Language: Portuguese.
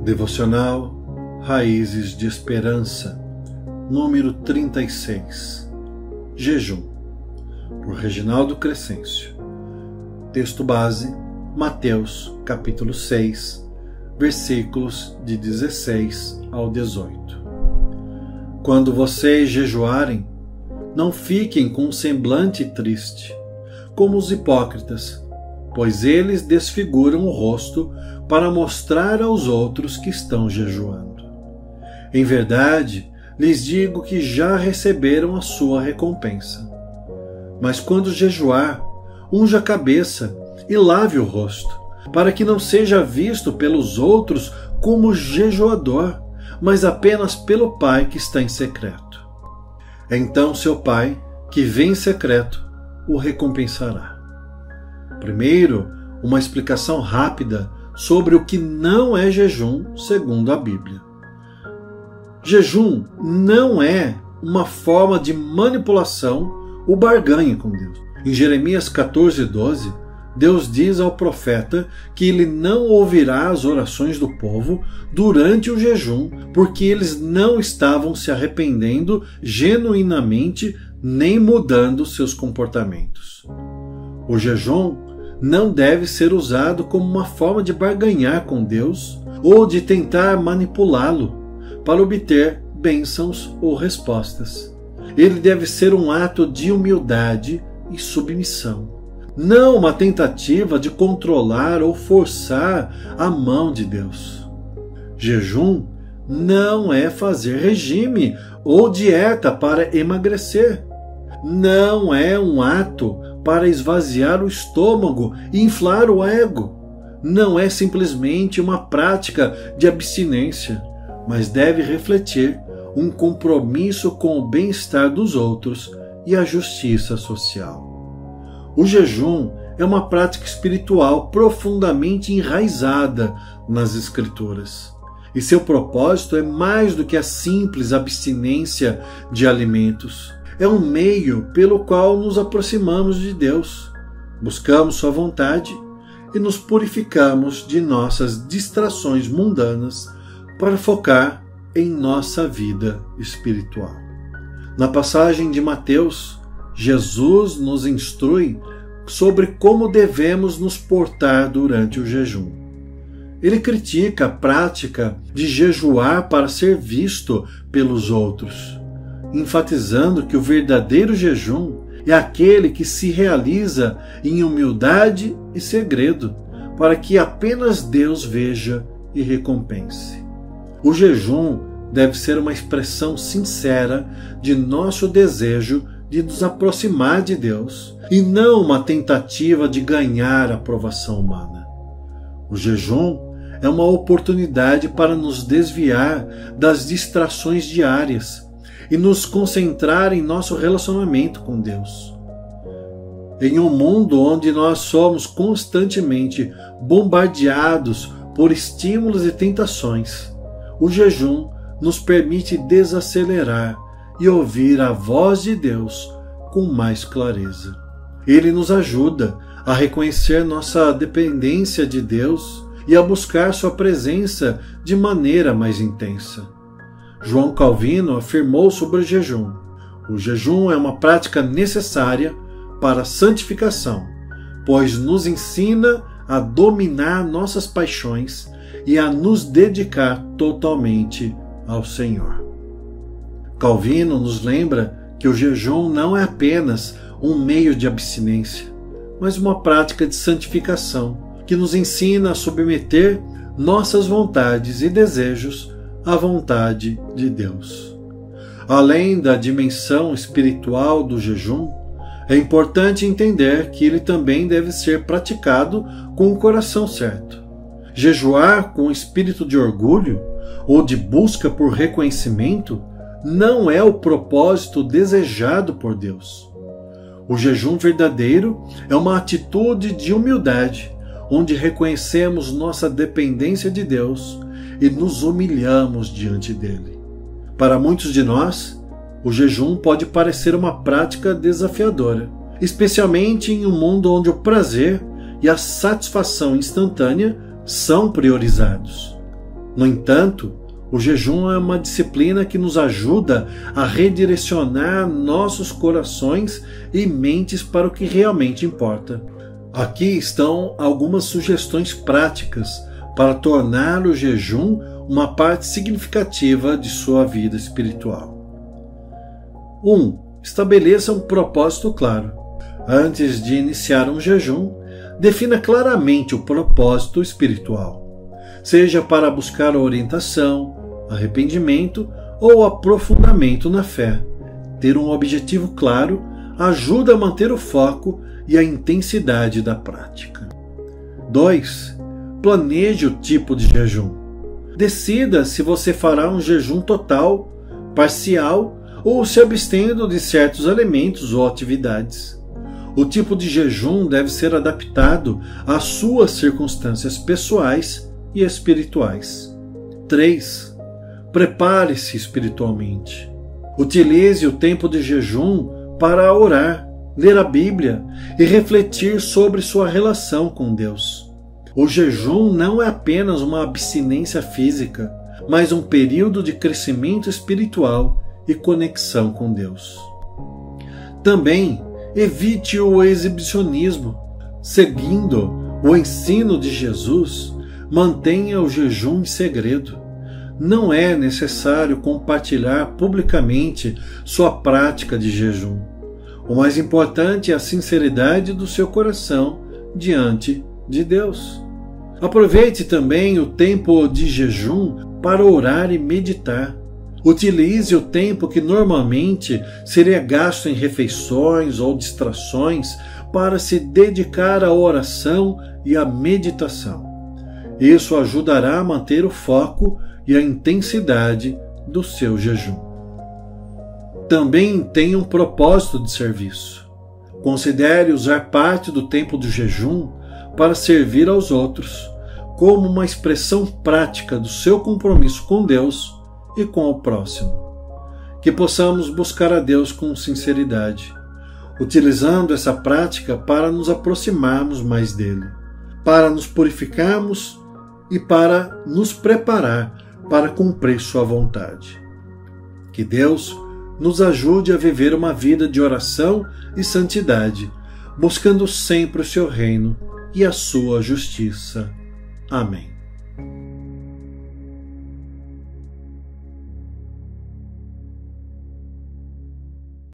Devocional Raízes de Esperança, número 36. Jejum, por Reginaldo Crescêncio. Texto base, Mateus, capítulo 6, versículos de 16 ao 18. Quando vocês jejuarem, não fiquem com um semblante triste, como os hipócritas, pois eles desfiguram o rosto para mostrar aos outros que estão jejuando. Em verdade, lhes digo que já receberam a sua recompensa. Mas quando jejuar, unja a cabeça e lave o rosto, para que não seja visto pelos outros como jejuador, mas apenas pelo Pai que está em secreto. Então seu Pai, que vem em secreto, o recompensará. Primeiro, uma explicação rápida sobre o que não é jejum segundo a Bíblia. Jejum não é uma forma de manipulação ou barganha com Deus. Em Jeremias 14:12, Deus diz ao profeta que ele não ouvirá as orações do povo durante o jejum, porque eles não estavam se arrependendo genuinamente nem mudando seus comportamentos. O jejum não deve ser usado como uma forma de barganhar com Deus ou de tentar manipulá-lo para obter bênçãos ou respostas. Ele deve ser um ato de humildade e submissão, não uma tentativa de controlar ou forçar a mão de Deus. Jejum não é fazer regime ou dieta para emagrecer. Não é um ato para esvaziar o estômago e inflar o ego. Não é simplesmente uma prática de abstinência, mas deve refletir um compromisso com o bem-estar dos outros e a justiça social. O jejum é uma prática espiritual profundamente enraizada nas Escrituras, e seu propósito é mais do que a simples abstinência de alimentos. É um meio pelo qual nos aproximamos de Deus, buscamos sua vontade e nos purificamos de nossas distrações mundanas para focar em nossa vida espiritual. Na passagem de Mateus, Jesus nos instrui sobre como devemos nos portar durante o jejum. Ele critica a prática de jejuar para ser visto pelos outros, enfatizando que o verdadeiro jejum é aquele que se realiza em humildade e segredo, para que apenas Deus veja e recompense. O jejum deve ser uma expressão sincera de nosso desejo de nos aproximar de Deus e não uma tentativa de ganhar a aprovação humana. O jejum é uma oportunidade para nos desviar das distrações diárias e nos concentrar em nosso relacionamento com Deus. Em um mundo onde nós somos constantemente bombardeados por estímulos e tentações, o jejum nos permite desacelerar e ouvir a voz de Deus com mais clareza. Ele nos ajuda a reconhecer nossa dependência de Deus e a buscar sua presença de maneira mais intensa. João Calvino afirmou sobre o jejum: o jejum é uma prática necessária para a santificação, pois nos ensina a dominar nossas paixões e a nos dedicar totalmente ao Senhor. Calvino nos lembra que o jejum não é apenas um meio de abstinência, mas uma prática de santificação que nos ensina a submeter nossas vontades e desejos à vontade de Deus. Além da dimensão espiritual do jejum, é importante entender que ele também deve ser praticado com o coração certo. Jejuar com espírito de orgulho ou de busca por reconhecimento não é o propósito desejado por Deus. O jejum verdadeiro é uma atitude de humildade, onde reconhecemos nossa dependência de Deus e nos humilhamos diante dele. Para muitos de nós, o jejum pode parecer uma prática desafiadora, especialmente em um mundo onde o prazer e a satisfação instantânea são priorizados. No entanto, o jejum é uma disciplina que nos ajuda a redirecionar nossos corações e mentes para o que realmente importa. Aqui estão algumas sugestões práticas para tornar o jejum uma parte significativa de sua vida espiritual. 1. Estabeleça um propósito claro. Antes de iniciar um jejum, defina claramente o propósito espiritual, seja para buscar orientação, arrependimento ou aprofundamento na fé. Ter um objetivo claro ajuda a manter o foco e a intensidade da prática. 2. Planeje o tipo de jejum. Decida se você fará um jejum total, parcial ou se abstendo de certos alimentos ou atividades. O tipo de jejum deve ser adaptado às suas circunstâncias pessoais e espirituais. 3. Prepare-se espiritualmente. Utilize o tempo de jejum para orar, ler a Bíblia e refletir sobre sua relação com Deus. O jejum não é apenas uma abstinência física, mas um período de crescimento espiritual e conexão com Deus. Também evite o exibicionismo. Seguindo o ensino de Jesus, mantenha o jejum em segredo. Não é necessário compartilhar publicamente sua prática de jejum. O mais importante é a sinceridade do seu coração diante de Deus. Aproveite também o tempo de jejum para orar e meditar. Utilize o tempo que normalmente seria gasto em refeições ou distrações para se dedicar à oração e à meditação. Isso ajudará a manter o foco e a intensidade do seu jejum. Também tenha um propósito de serviço. Considere usar parte do tempo do jejum para servir aos outros, como uma expressão prática do seu compromisso com Deus e com o próximo. Que possamos buscar a Deus com sinceridade, utilizando essa prática para nos aproximarmos mais dele, para nos purificarmos e para nos preparar para cumprir sua vontade. Que Deus nos ajude a viver uma vida de oração e santidade, buscando sempre o seu reino e a sua justiça. Amém.